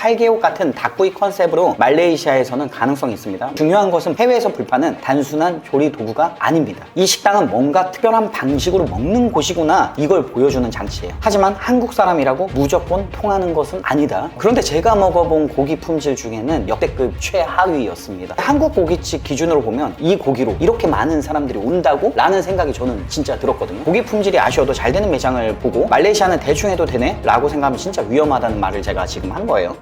팔개옥 같은 닭구이 컨셉으로 말레이시아에서는 가능성이 있습니다. 중요한 것은 해외에서 불파는 단순한 조리 도구가 아닙니다. 이 식당은 뭔가 특별한 방식으로 먹는 곳이구나, 이걸 보여주는 장치예요. 하지만 한국 사람이라고 무조건 통하는 것은 아니다. 그런데 제가 먹어본 고기 품질 중에는 역대급 최하위였습니다. 한국 고깃집 기준으로 보면 이 고기로 이렇게 많은 사람들이 온다고? 라는 생각이 저는 진짜 들었거든요. 고기 품질이 아쉬워도 잘 되는 매장을 보고 말레이시아는 대충 해도 되네? 라고 생각하면 진짜 위험하다는 말을 제가 지금 한 거예요.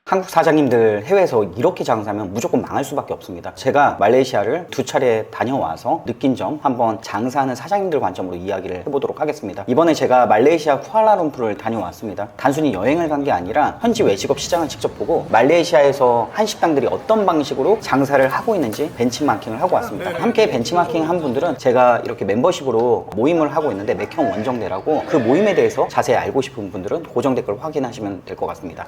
한국 사장님들 해외에서 이렇게 장사하면 무조건 망할 수밖에 없습니다. 제가 말레이시아를 2차례 다녀와서 느낀 점 한번 장사하는 사장님들 관점으로 이야기를 해보도록 하겠습니다. 이번에 제가 말레이시아 쿠알라룸푸르를 다녀왔습니다. 단순히 여행을 간 게 아니라 현지 외식업 시장을 직접 보고 말레이시아에서 한식당들이 어떤 방식으로 장사를 하고 있는지 벤치마킹을 하고 왔습니다. 함께 벤치마킹 한 분들은 제가 이렇게 멤버십으로 모임을 하고 있는데 맥형 원정대라고, 그 모임에 대해서 자세히 알고 싶은 분들은 고정 댓글 확인하시면 될 것 같습니다.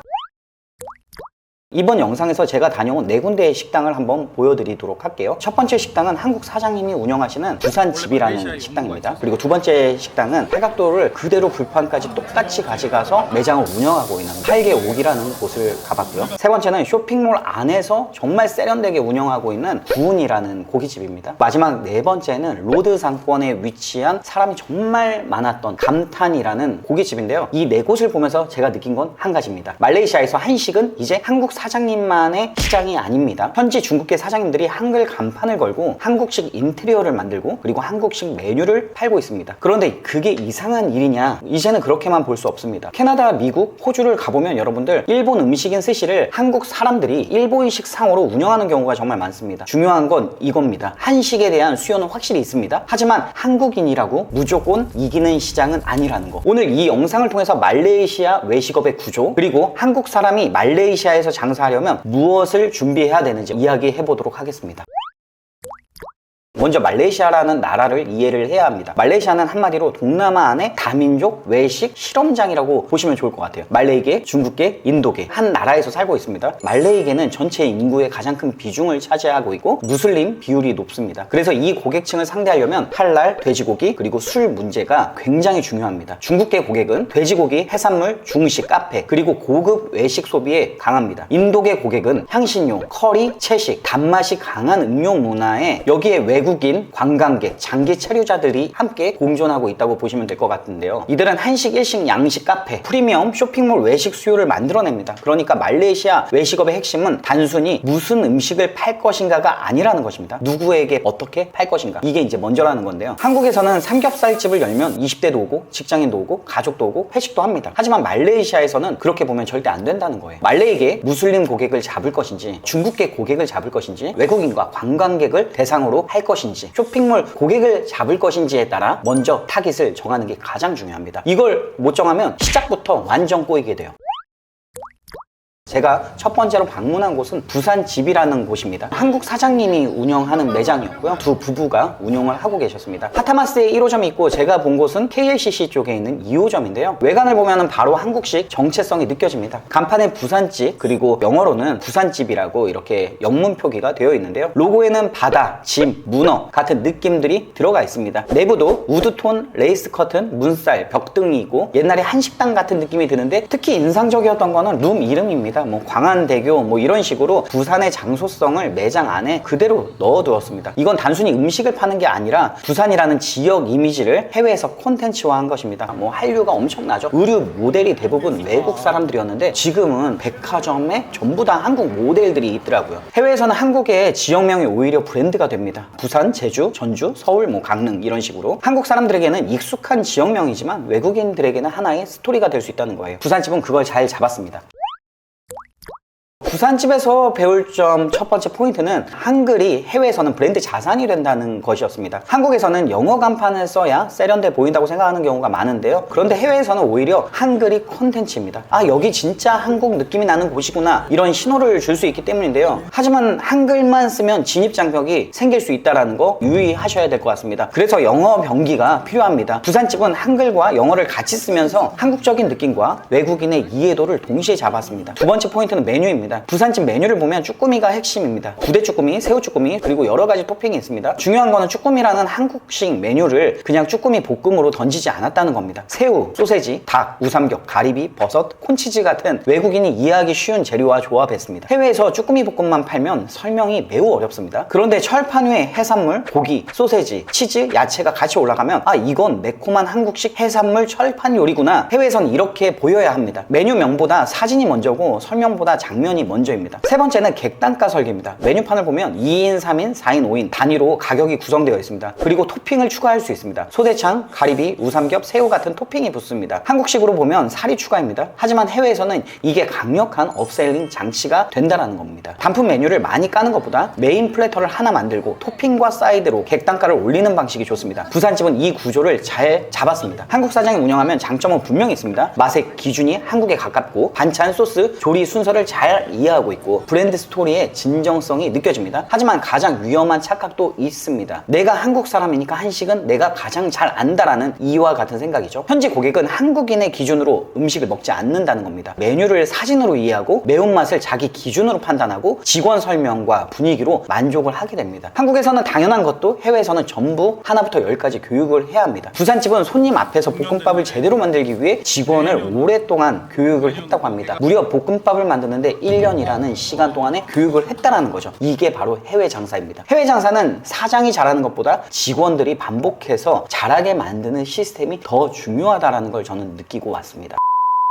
이번 영상에서 제가 다녀온 4군데의 식당을 한번 보여드리도록 할게요. 첫 번째 식당은 한국 사장님이 운영하시는 부산집이라는 식당입니다. 그리고 두 번째 식당은 팔각도를 그대로 불판까지 똑같이 가져가서 매장을 운영하고 있는 팔개옥이라는 곳을 가봤고요. 세 번째는 쇼핑몰 안에서 정말 세련되게 운영하고 있는 부은이라는 고깃집입니다. 마지막 네 번째는 로드 상권에 위치한 사람이 정말 많았던 감탄이라는 고깃집인데요. 이 네 곳을 보면서 제가 느낀 건 한 가지입니다. 말레이시아에서 한식은 이제 한국 사장님만의 시장이 아닙니다. 현지 중국계 사장님들이 한글 간판을 걸고 한국식 인테리어를 만들고 그리고 한국식 메뉴를 팔고 있습니다. 그런데 그게 이상한 일이냐? 이제는 그렇게만 볼 수 없습니다. 캐나다, 미국, 호주를 가보면 여러분들 일본 음식인 스시를 한국 사람들이 일본식 상으로 운영하는 경우가 정말 많습니다. 중요한 건 이겁니다. 한식에 대한 수요는 확실히 있습니다. 하지만 한국인이라고 무조건 이기는 시장은 아니라는 거. 오늘 이 영상을 통해서 말레이시아 외식업의 구조, 그리고 한국 사람이 말레이시아에서 장사하려면 무엇을 준비해야 되는지 이야기해 보도록 하겠습니다. 먼저 말레이시아라는 나라를 이해를 해야 합니다. 말레이시아는 한마디로 동남아 안의 다민족 외식 실험장이라고 보시면 좋을 것 같아요. 말레이계, 중국계, 인도계 한 나라에서 살고 있습니다. 말레이계는 전체 인구의 가장 큰 비중을 차지하고 있고 무슬림 비율이 높습니다. 그래서 이 고객층을 상대하려면 할랄, 돼지고기, 그리고 술 문제가 굉장히 중요합니다. 중국계 고객은 돼지고기, 해산물, 중식, 카페, 그리고 고급 외식 소비에 강합니다. 인도계 고객은 향신료, 커리, 채식, 단맛이 강한 음료 문화에 여기에 외국인, 관광객, 장기 체류자들이 함께 공존하고 있다고 보시면 될 것 같은데요. 이들은 한식, 일식, 양식, 카페, 프리미엄 쇼핑몰 외식 수요를 만들어냅니다. 그러니까 말레이시아 외식업의 핵심은 단순히 무슨 음식을 팔 것인가가 아니라는 것입니다. 누구에게 어떻게 팔 것인가, 이게 이제 먼저라는 건데요. 한국에서는 삼겹살집을 열면 20대도 오고 직장인도 오고 가족도 오고 회식도 합니다. 하지만 말레이시아에서는 그렇게 보면 절대 안 된다는 거예요. 말레이계 무슬림 고객을 잡을 것인지, 중국계 고객을 잡을 것인지, 외국인과 관광객을 대상으로 할 것인지, 쇼핑몰 고객을 잡을 것인지에 따라 먼저 타깃을 정하는 게 가장 중요합니다. 이걸 못 정하면 시작부터 완전 꼬이게 돼요. 제가 첫 번째로 방문한 곳은 부산집이라는 곳입니다. 한국 사장님이 운영하는 매장이었고요. 두 부부가 운영을 하고 계셨습니다. 하타마스에 1호점이 있고 제가 본 곳은 KLCC 쪽에 있는 2호점인데요. 외관을 보면 바로 한국식 정체성이 느껴집니다. 간판에 부산집, 그리고 영어로는 부산집이라고 이렇게 영문 표기가 되어 있는데요. 로고에는 바다, 짐, 문어 같은 느낌들이 들어가 있습니다. 내부도 우드톤, 레이스 커튼, 문살, 벽등이 있고 옛날에 한식당 같은 느낌이 드는데 특히 인상적이었던 거는 룸 이름입니다. 뭐 광안대교 뭐 이런 식으로 부산의 장소성을 매장 안에 그대로 넣어두었습니다. 이건 단순히 음식을 파는 게 아니라 부산이라는 지역 이미지를 해외에서 콘텐츠화한 것입니다. 뭐 한류가 엄청나죠. 의류 모델이 대부분 외국 사람들이었는데 지금은 백화점에 전부 다 한국 모델들이 있더라고요. 해외에서는 한국의 지역명이 오히려 브랜드가 됩니다. 부산, 제주, 전주, 서울, 뭐 강릉 이런 식으로 한국 사람들에게는 익숙한 지역명이지만 외국인들에게는 하나의 스토리가 될 수 있다는 거예요. 부산집은 그걸 잘 잡았습니다. 부산집에서 배울 점 첫 번째 포인트는 한글이 해외에서는 브랜드 자산이 된다는 것이었습니다. 한국에서는 영어 간판을 써야 세련돼 보인다고 생각하는 경우가 많은데요. 그런데 해외에서는 오히려 한글이 콘텐츠입니다. 아, 여기 진짜 한국 느낌이 나는 곳이구나, 이런 신호를 줄 수 있기 때문인데요. 하지만 한글만 쓰면 진입장벽이 생길 수 있다는 거 유의하셔야 될 것 같습니다. 그래서 영어 병기가 필요합니다. 부산집은 한글과 영어를 같이 쓰면서 한국적인 느낌과 외국인의 이해도를 동시에 잡았습니다. 두 번째 포인트는 메뉴입니다. 부산집 메뉴를 보면 쭈꾸미가 핵심입니다. 부대 쭈꾸미, 새우 쭈꾸미, 그리고 여러 가지 토핑이 있습니다. 중요한 거는 쭈꾸미라는 한국식 메뉴를 그냥 쭈꾸미 볶음으로 던지지 않았다는 겁니다. 새우, 소세지, 닭, 우삼겹, 가리비, 버섯, 콘치즈 같은 외국인이 이해하기 쉬운 재료와 조합했습니다. 해외에서 쭈꾸미 볶음만 팔면 설명이 매우 어렵습니다. 그런데 철판 위에 해산물, 고기, 소세지, 치즈, 야채가 같이 올라가면 아, 이건 매콤한 한국식 해산물 철판 요리구나. 해외에선 이렇게 보여야 합니다. 메뉴명보다 사진이 먼저고 설명보다 장면이 먼저입니다. 세 번째는 객단가 설계입니다. 메뉴판을 보면 2인, 3인, 4인, 5인 단위로 가격이 구성되어 있습니다. 그리고 토핑을 추가할 수 있습니다. 소대창, 가리비, 우삼겹, 새우 같은 토핑이 붙습니다. 한국식으로 보면 살이 추가입니다. 하지만 해외에서는 이게 강력한 업셀링 장치가 된다는 겁니다. 단품 메뉴를 많이 까는 것보다 메인 플래터를 하나 만들고 토핑과 사이드로 객단가를 올리는 방식이 좋습니다. 부산집은 이 구조를 잘 잡았습니다. 한국 사장이 운영하면 장점은 분명히 있습니다. 맛의 기준이 한국에 가깝고 반찬, 소스, 조리 순서를 잘 이해하고 있고 브랜드 스토리의 진정성이 느껴집니다. 하지만 가장 위험한 착각도 있습니다. 내가 한국 사람이니까 한식은 내가 가장 잘 안다라는 이와 같은 생각이죠. 현지 고객은 한국인의 기준으로 음식을 먹지 않는다는 겁니다. 메뉴를 사진으로 이해하고 매운맛을 자기 기준으로 판단하고 직원 설명과 분위기로 만족을 하게 됩니다. 한국에서는 당연한 것도 해외에서는 전부 하나부터 열까지 교육을 해야 합니다. 부산집은 손님 앞에서 볶음밥을 제대로 만들기 위해 직원을 오랫동안 교육을 했다고 합니다. 무려 볶음밥을 만드는데 1년이라는 시간 동안에 교육을 했다라는 거죠. 이게 바로 해외 장사입니다. 해외 장사는 사장이 잘하는 것보다 직원들이 반복해서 잘하게 만드는 시스템이 더 중요하다는 걸 저는 느끼고 왔습니다.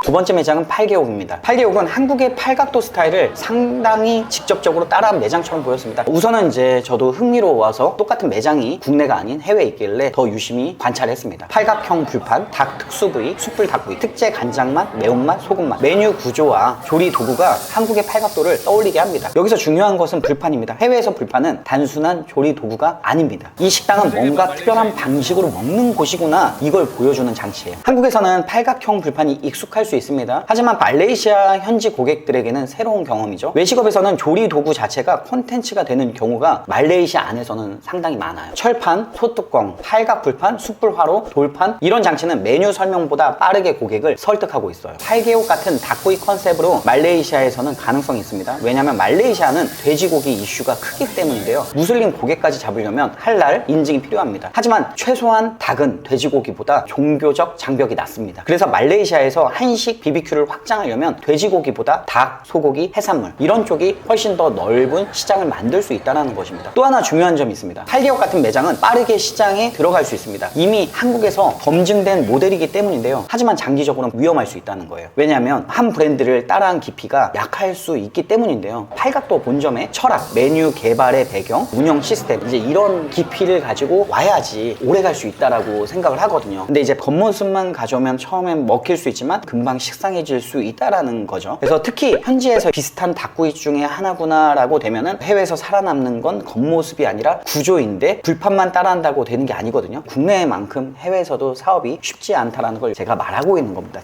두 번째 매장은 팔개옥입니다. 팔개옥은 한국의 팔각도 스타일을 상당히 직접적으로 따라한 매장처럼 보였습니다. 우선은 이제 저도 흥미로워서 똑같은 매장이 국내가 아닌 해외에 있길래 더 유심히 관찰했습니다. 팔각형 불판, 닭 특수 부위, 숯불 닭구이, 특제 간장맛, 매운맛, 소금맛, 메뉴 구조와 조리 도구가 한국의 팔각도를 떠올리게 합니다. 여기서 중요한 것은 불판입니다. 해외에서 불판은 단순한 조리 도구가 아닙니다. 이 식당은 뭔가 특별한 방식으로 먹는 곳이구나, 이걸 보여주는 장치예요. 한국에서는 팔각형 불판이 익숙할 수 있습니다. 하지만 말레이시아 현지 고객들에게는 새로운 경험이죠. 외식업에서는 조리 도구 자체가 콘텐츠가 되는 경우가 말레이시아 안에서는 상당히 많아요. 철판, 소뚜껑, 팔각 불판, 숯불 화로, 돌판, 이런 장치는 메뉴 설명보다 빠르게 고객을 설득하고 있어요. 팔개옥 같은 닭구이 컨셉으로 말레이시아에서는 가능성이 있습니다. 왜냐하면 말레이시아는 돼지고기 이슈가 크기 때문인데요. 무슬림 고객까지 잡으려면 할랄 인증이 필요합니다. 하지만 최소한 닭은 돼지고기보다 종교적 장벽이 낮습니다. 그래서 말레이시아에서 한식 BBQ를 확장하려면 돼지고기보다 닭, 소고기, 해산물 이런 쪽이 훨씬 더 넓은 시장을 만들 수 있다는 것입니다. 또 하나 중요한 점이 있습니다. 팔개옥 같은 매장은 빠르게 시장에 들어갈 수 있습니다. 이미 한국에서 검증된 모델이기 때문인데요. 하지만 장기적으로는 위험할 수 있다는 거예요. 왜냐하면 한 브랜드를 따라한 깊이가 약할 수 있기 때문인데요. 팔각도 본점의 철학, 메뉴 개발의 배경, 운영 시스템, 이제 이런 깊이를 가지고 와야지 오래 갈 수 있다라고 생각을 하거든요. 근데 이제 겉모습만 가져오면 처음엔 먹힐 수 있지만 금방 식상해질 수 있다라는 거죠. 그래서 특히 현지에서 비슷한 닭구이 중에 하나구나라고 되면은 해외에서 살아남는 건 겉모습이 아니라 구조인데 불판만 따라한다고 되는 게 아니거든요. 국내만큼 해외에서도 사업이 쉽지 않다라는 걸 제가 말하고 있는 겁니다.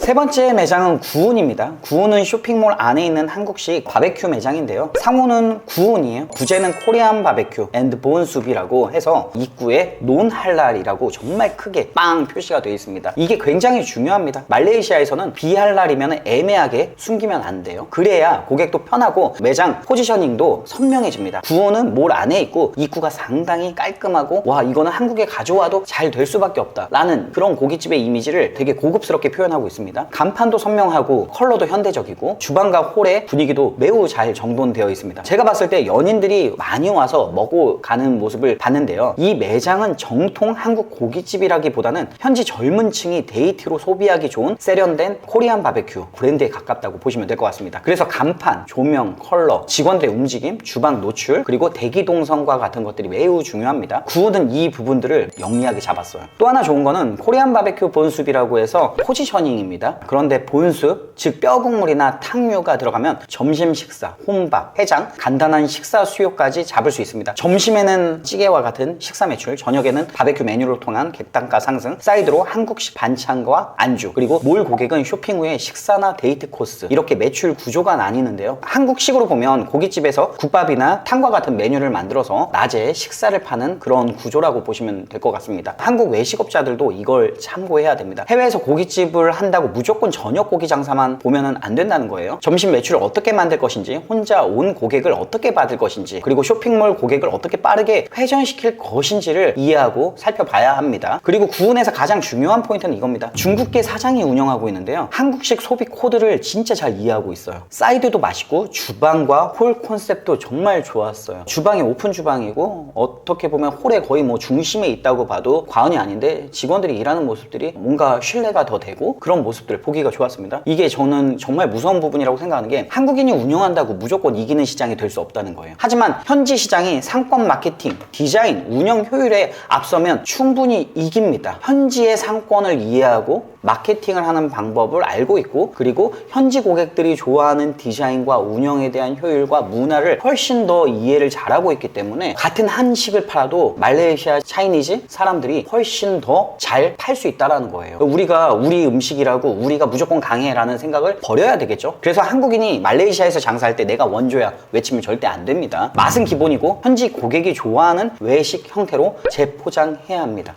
세 번째 매장은 구운입니다. 구운은 쇼핑몰 안에 있는 한국식 바베큐 매장인데요. 상호는 구운이에요. 부제는 코리안 바베큐 앤드 보은숲이라고 해서 입구에 논할랄이라고 정말 크게 빵 표시가 되어 있습니다. 이게 굉장히 중요합니다. 말레이시아에서는 비할랄이면 애매하게 숨기면 안 돼요. 그래야 고객도 편하고 매장 포지셔닝도 선명해집니다. 구운은 몰 안에 있고 입구가 상당히 깔끔하고 와, 이거는 한국에 가져와도 잘 될 수밖에 없다 라는 그런 고깃집의 이미지를 되게 고급스럽게 표현하고 있습니다. 간판도 선명하고 컬러도 현대적이고 주방과 홀의 분위기도 매우 잘 정돈되어 있습니다. 제가 봤을 때 연인들이 많이 와서 먹고 가는 모습을 봤는데요. 이 매장은 정통 한국 고깃집이라기보다는 현지 젊은 층이 데이트로 소비하기 좋은 세련된 코리안 바베큐 브랜드에 가깝다고 보시면 될 것 같습니다. 그래서 간판, 조명, 컬러, 직원들의 움직임, 주방 노출, 그리고 대기 동선과 같은 것들이 매우 중요합니다. 구우는 이 부분들을 영리하게 잡았어요. 또 하나 좋은 거는 코리안 바베큐 본숲이라고 해서 포지셔닝입니다. 그런데 본숲, 즉 뼈국물이나 탕류가 들어가면 점심 식사, 혼밥, 해장, 간단한 식사 수요까지 잡을 수 있습니다. 점심에는 찌개와 같은 식사 매출, 저녁에는 바베큐 메뉴를 통한 객단가 상승, 사이드로 한국식 반찬과 안주, 그리고 몰 고객은 쇼핑 후에 식사나 데이트 코스, 이렇게 매출 구조가 나뉘는데요. 한국식으로 보면 고깃집에서 국밥이나 탕과 같은 메뉴를 만들어서 낮에 식사를 파는 그런 구조라고 보시면 될 것 같습니다. 한국 외식업자들도 이걸 참고해야 됩니다. 해외에서 고깃집을 한다고 그렇다고 무조건 저녁 고기 장사만 보면은 안 된다는 거예요. 점심 매출을 어떻게 만들 것인지, 혼자 온 고객을 어떻게 받을 것인지, 그리고 쇼핑몰 고객을 어떻게 빠르게 회전시킬 것인지를 이해하고 살펴봐야 합니다. 그리고 구운에서 가장 중요한 포인트는 이겁니다. 중국계 사장이 운영하고 있는데요, 한국식 소비 코드를 진짜 잘 이해하고 있어요. 사이드도 맛있고 주방과 홀 컨셉도 정말 좋았어요. 주방이 오픈 주방이고 어떻게 보면 홀의 거의 뭐 중심에 있다고 봐도 과언이 아닌데, 직원들이 일하는 모습들이 뭔가 신뢰가 더 되고 그런 모습들 보기가 좋았습니다. 이게 저는 정말 무서운 부분이라고 생각하는 게, 한국인이 운영한다고 무조건 이기는 시장이 될 수 없다는 거예요. 하지만 현지 시장이 상권 마케팅, 디자인, 운영 효율에 앞서면 충분히 이깁니다. 현지의 상권을 이해하고 마케팅을 하는 방법을 알고 있고, 그리고 현지 고객들이 좋아하는 디자인과 운영에 대한 효율과 문화를 훨씬 더 이해를 잘하고 있기 때문에 같은 한식을 팔아도 말레이시아 차이니즈 사람들이 훨씬 더 잘 팔 수 있다는 거예요. 우리가 우리 음식이라고 우리가 무조건 강해라는 생각을 버려야 되겠죠. 그래서 한국인이 말레이시아에서 장사할 때 내가 원조야 외치면 절대 안 됩니다. 맛은 기본이고 현지 고객이 좋아하는 외식 형태로 재포장해야 합니다.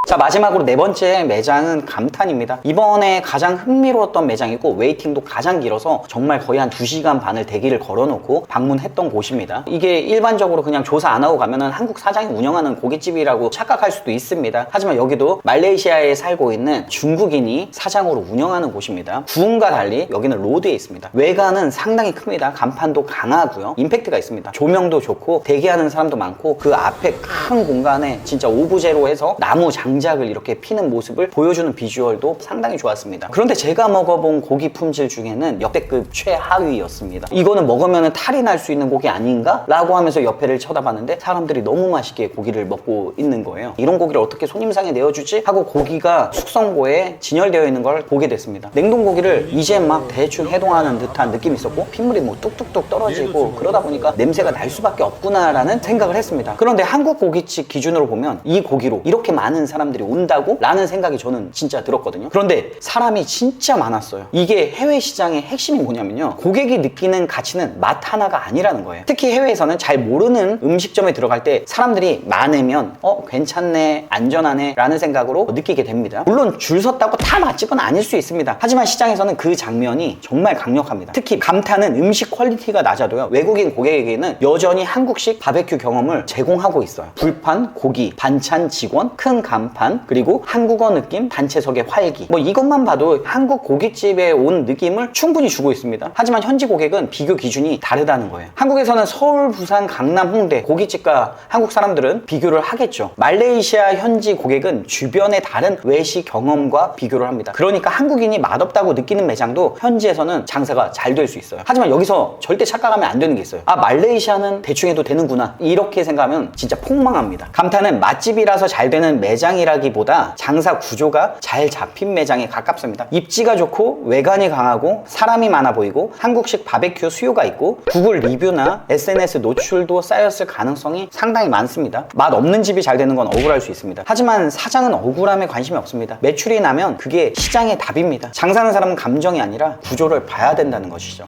자, 마지막으로 네 번째 매장은 감탄입니다. 이번에 가장 흥미로웠던 매장이고 웨이팅도 가장 길어서 정말 거의 한 2시간 반을 대기를 걸어놓고 방문했던 곳입니다. 이게 일반적으로 그냥 조사 안 하고 가면은 한국 사장이 운영하는 고깃집이라고 착각할 수도 있습니다. 하지만 여기도 말레이시아에 살고 있는 중국인이 사장으로 운영하는 곳입니다. 구운과 달리 여기는 로드에 있습니다. 외관은 상당히 큽니다. 간판도 강하고요, 임팩트가 있습니다. 조명도 좋고 대기하는 사람도 많고, 그 앞에 큰 공간에 진짜 오브제로 해서 나무 장작을 이렇게 피는 모습을 보여주는 비주얼도 상당히 좋았습니다. 그런데 제가 먹어본 고기 품질 중에는 역대급 최하위였습니다. 이거는 먹으면 탈이 날 수 있는 고기 아닌가? 라고 하면서 옆에를 쳐다봤는데 사람들이 너무 맛있게 고기를 먹고 있는 거예요. 이런 고기를 어떻게 손님상에 내어주지? 하고 고기가 숙성고에 진열되어 있는 걸 보게 됐습니다. 냉동 고기를 이제 막 대충 해동하는 듯한 느낌이 있었고, 핏물이 뭐 뚝뚝뚝 떨어지고 그러다 보니까 냄새가 날 수밖에 없구나 라는 생각을 했습니다. 그런데 한국 고깃집 기준으로 보면 이 고기로 이렇게 많은 사람들이 온다고? 라는 생각이 저는 진짜 들었거든요. 그런데 사람이 진짜 많았어요. 이게 해외 시장의 핵심이 뭐냐면요, 고객이 느끼는 가치는 맛 하나가 아니라는 거예요. 특히 해외에서는 잘 모르는 음식점에 들어갈 때 사람들이 많으면 괜찮네, 안전하네 라는 생각으로 느끼게 됩니다. 물론 줄 섰다고 다 맛집은 아닐 수 있습니다. 하지만 시장에서는 그 장면이 정말 강력합니다. 특히 감탄은 음식 퀄리티가 낮아도요, 외국인 고객에게는 여전히 한국식 바베큐 경험을 제공하고 있어요. 불판, 고기, 반찬 직원, 큰 간판, 그리고 한국어 느낌, 단체석의 활기, 뭐 이것만 봐도 한국 고깃집에 온 느낌을 충분히 주고 있습니다. 하지만 현지 고객은 비교 기준이 다르다는 거예요. 한국에서는 서울, 부산, 강남, 홍대 고깃집과 한국 사람들은 비교를 하겠죠. 말레이시아 현지 고객은 주변의 다른 외식 경험과 비교를 합니다. 그러니까 한국인이 맛없다고 느끼는 매장도 현지에서는 장사가 잘 될 수 있어요. 하지만 여기서 절대 착각하면 안 되는 게 있어요. 아, 말레이시아는 대충 해도 되는구나, 이렇게 생각하면 진짜 폭망합니다. 감탄은 맛집이라서 잘 되는 매장이라기보다 장사 구조가 잘 잡힌 매장에 가깝습니다. 입지가 좋고 외관이 강하고 사람이 많아 보이고 한국식 바베큐 수요가 있고 구글 리뷰나 SNS 노출도 쌓였을 가능성이 상당히 많습니다. 맛 없는 집이 잘 되는 건 억울할 수 있습니다. 하지만 사장은 억울함에 관심이 없습니다. 매출이 나면 그게 시장의 답입니다. 장사하는 사람은 감정이 아니라 구조를 봐야 된다는 것이죠.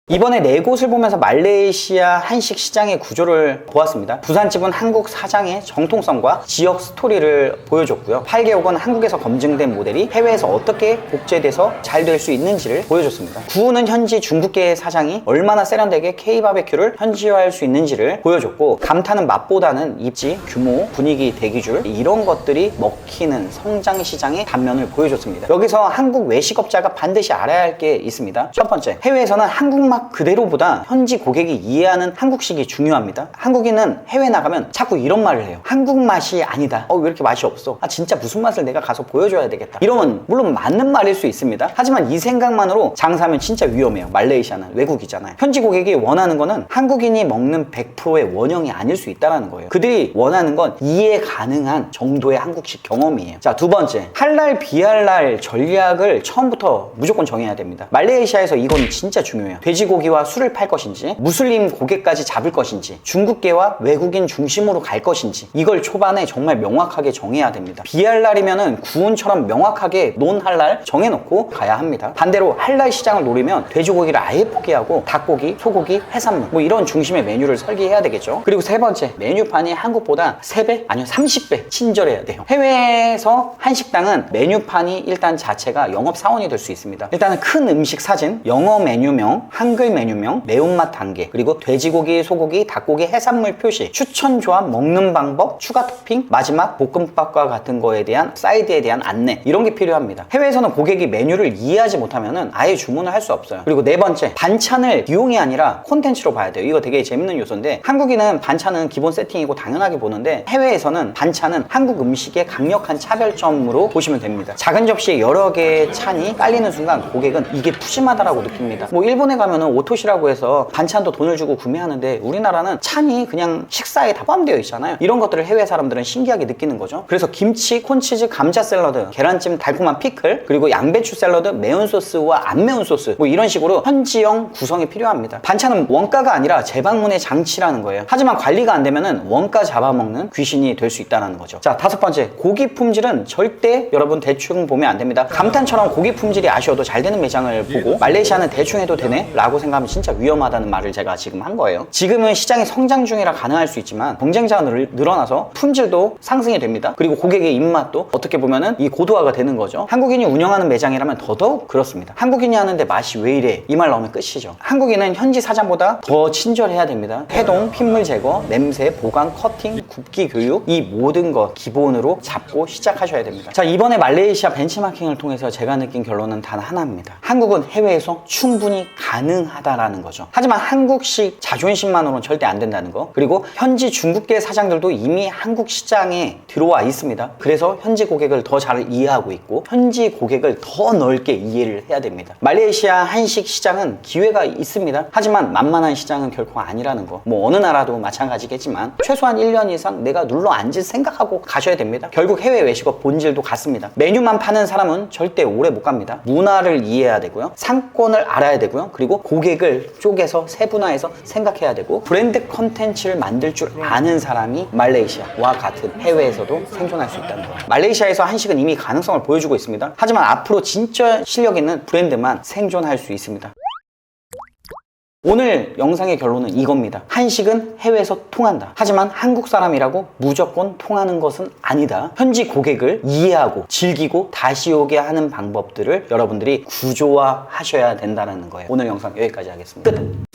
이번에 네 곳을 보면서 말레이시아 한식 시장의 구조를 보았습니다. 부산집은 한국 사장의 정통성과 지역 스토리를 보여줬고요. 8개국은 한국에서 검증된 모델이 해외에서 어떻게 복제돼서 잘 될 수 있는지를 보여줬습니다. 구우는 현지 중국계 사장이 얼마나 세련되게 K-바베큐를 현지화할 수 있는지를 보여줬고, 감탄은 맛보다는 입지, 규모, 분위기, 대기줄, 이런 것들이 먹히는 성장 시장의 단면을 보여줬습니다. 여기서 한국 외식업자가 반드시 알아야 할 게 있습니다. 첫 번째, 해외에서는 한국맛 그대로보다 현지 고객이 이해하는 한국식이 중요합니다. 한국인은 해외 나가면 자꾸 이런 말을 해요. 한국 맛이 아니다. 왜 이렇게 맛이 없어? 아, 진짜 무슨 맛을 내가 가서 보여줘야 되겠다. 이러면 물론 맞는 말일 수 있습니다. 하지만 이 생각만으로 장사하면 진짜 위험해요. 말레이시아는 외국이잖아요. 현지 고객이 원하는 거는 한국인이 먹는 100%의 원형이 아닐 수 있다는 거예요. 그들이 원하는 건 이해 가능한 정도의 한국식 경험이에요. 자, 두 번째, 할랄 비할랄 전략을 처음부터 무조건 정해야 됩니다. 말레이시아에서 이건 진짜 중요해요. 돼지 돼지고기와 술을 팔 것인지, 무슬림 고객까지 잡을 것인지, 중국계와 외국인 중심으로 갈 것인지, 이걸 초반에 정말 명확하게 정해야 됩니다. 비할랄이면은 구운처럼 명확하게 논할랄 정해놓고 가야 합니다. 반대로 할랄 시장을 노리면 돼지고기를 아예 포기하고 닭고기, 소고기, 해산물 뭐 이런 중심의 메뉴를 설계해야 되겠죠. 그리고 세 번째, 메뉴판이 한국보다 3배? 아니요 30배 친절해야 돼요. 해외에서 한식당은 메뉴판이 일단 자체가 영업사원이 될 수 있습니다. 일단은 큰 음식 사진, 영어 메뉴명, 한글 메뉴명, 매운맛 단계, 그리고 돼지고기, 소고기, 닭고기, 해산물 표시, 추천 조합, 먹는 방법, 추가 토핑, 마지막 볶음밥과 같은 거에 대한 사이드에 대한 안내, 이런 게 필요합니다. 해외에서는 고객이 메뉴를 이해하지 못하면은 아예 주문을 할 수 없어요. 그리고 네 번째, 반찬을 비용이 아니라 콘텐츠로 봐야 돼요. 이거 되게 재밌는 요소인데, 한국인은 반찬은 기본 세팅이고 당연하게 보는데 해외에서는 반찬은 한국 음식의 강력한 차별점으로 보시면 됩니다. 작은 접시에 여러 개의 찬이 깔리는 순간 고객은 이게 푸짐하다라고 느낍니다. 뭐 일본에 가면은 오토시라고 해서 반찬도 돈을 주고 구매하는데 우리나라는 찬이 그냥 식사에 다 포함되어 있잖아요. 이런 것들을 해외 사람들은 신기하게 느끼는 거죠. 그래서 김치, 콘치즈, 감자 샐러드, 계란찜, 달콤한 피클, 그리고 양배추 샐러드, 매운 소스와 안 매운 소스, 뭐 이런 식으로 현지형 구성이 필요합니다. 반찬은 원가가 아니라 재방문의 장치라는 거예요. 하지만 관리가 안 되면은 원가 잡아먹는 귀신이 될 수 있다는 거죠. 자, 다섯 번째, 고기 품질은 절대 여러분 대충 보면 안 됩니다. 감탄처럼 고기 품질이 아쉬워도 잘 되는 매장을 보고 말레이시아는 대충 해도 되네? 라고 생각하면 진짜 위험하다는 말을 제가 지금 한 거예요. 지금은 시장이 성장 중이라 가능할 수 있지만 경쟁자가 늘어나서 품질도 상승이 됩니다. 그리고 고객의 입맛도 어떻게 보면은 이 고도화가 되는 거죠. 한국인이 운영하는 매장이라면 더더욱 그렇습니다. 한국인이 하는데 맛이 왜 이래? 이 말 나오면 끝이죠. 한국인은 현지 사장보다 더 친절해야 됩니다. 해동, 핏물 제거, 냄새, 보관, 커팅, 굽기 교육, 이 모든 것 기본으로 잡고 시작하셔야 됩니다. 자, 이번에 말레이시아 벤치마킹을 통해서 제가 느낀 결론은 단 하나입니다. 한국은 해외에서 충분히 가능하다라는 거죠. 하지만 한국식 자존심만으로는 절대 안 된다는 거, 그리고 현지 중국계 사장들도 이미 한국 시장에 들어와 있습니다. 그래서 현지 고객을 더 잘 이해하고 있고 현지 고객을 더 넓게 이해를 해야 됩니다. 말레이시아 한식 시장은 기회가 있습니다. 하지만 만만한 시장은 결코 아니라는 거, 뭐 어느 나라도 마찬가지겠지만 최소한 1년 이상 내가 눌러 앉을 생각하고 가셔야 됩니다. 결국 해외 외식업 본질도 같습니다. 메뉴만 파는 사람은 절대 오래 못 갑니다. 문화를 이해해야 되고요, 상권을 알아야 되고요, 그리고 고객을 쪼개서 세분화해서 생각해야 되고 브랜드 컨텐츠를 만들 줄 아는 사람이 말레이시아와 같은 해외에서도 생존할 수 있다는 거예요. 말레이시아에서 한식은 이미 가능성을 보여주고 있습니다. 하지만 앞으로 진짜 실력 있는 브랜드만 생존할 수 있습니다. 오늘 영상의 결론은 이겁니다. 한식은 해외에서 통한다. 하지만 한국 사람이라고 무조건 통하는 것은 아니다. 현지 고객을 이해하고 즐기고 다시 오게 하는 방법들을 여러분들이 구조화하셔야 된다는 거예요. 오늘 영상 여기까지 하겠습니다. 끝!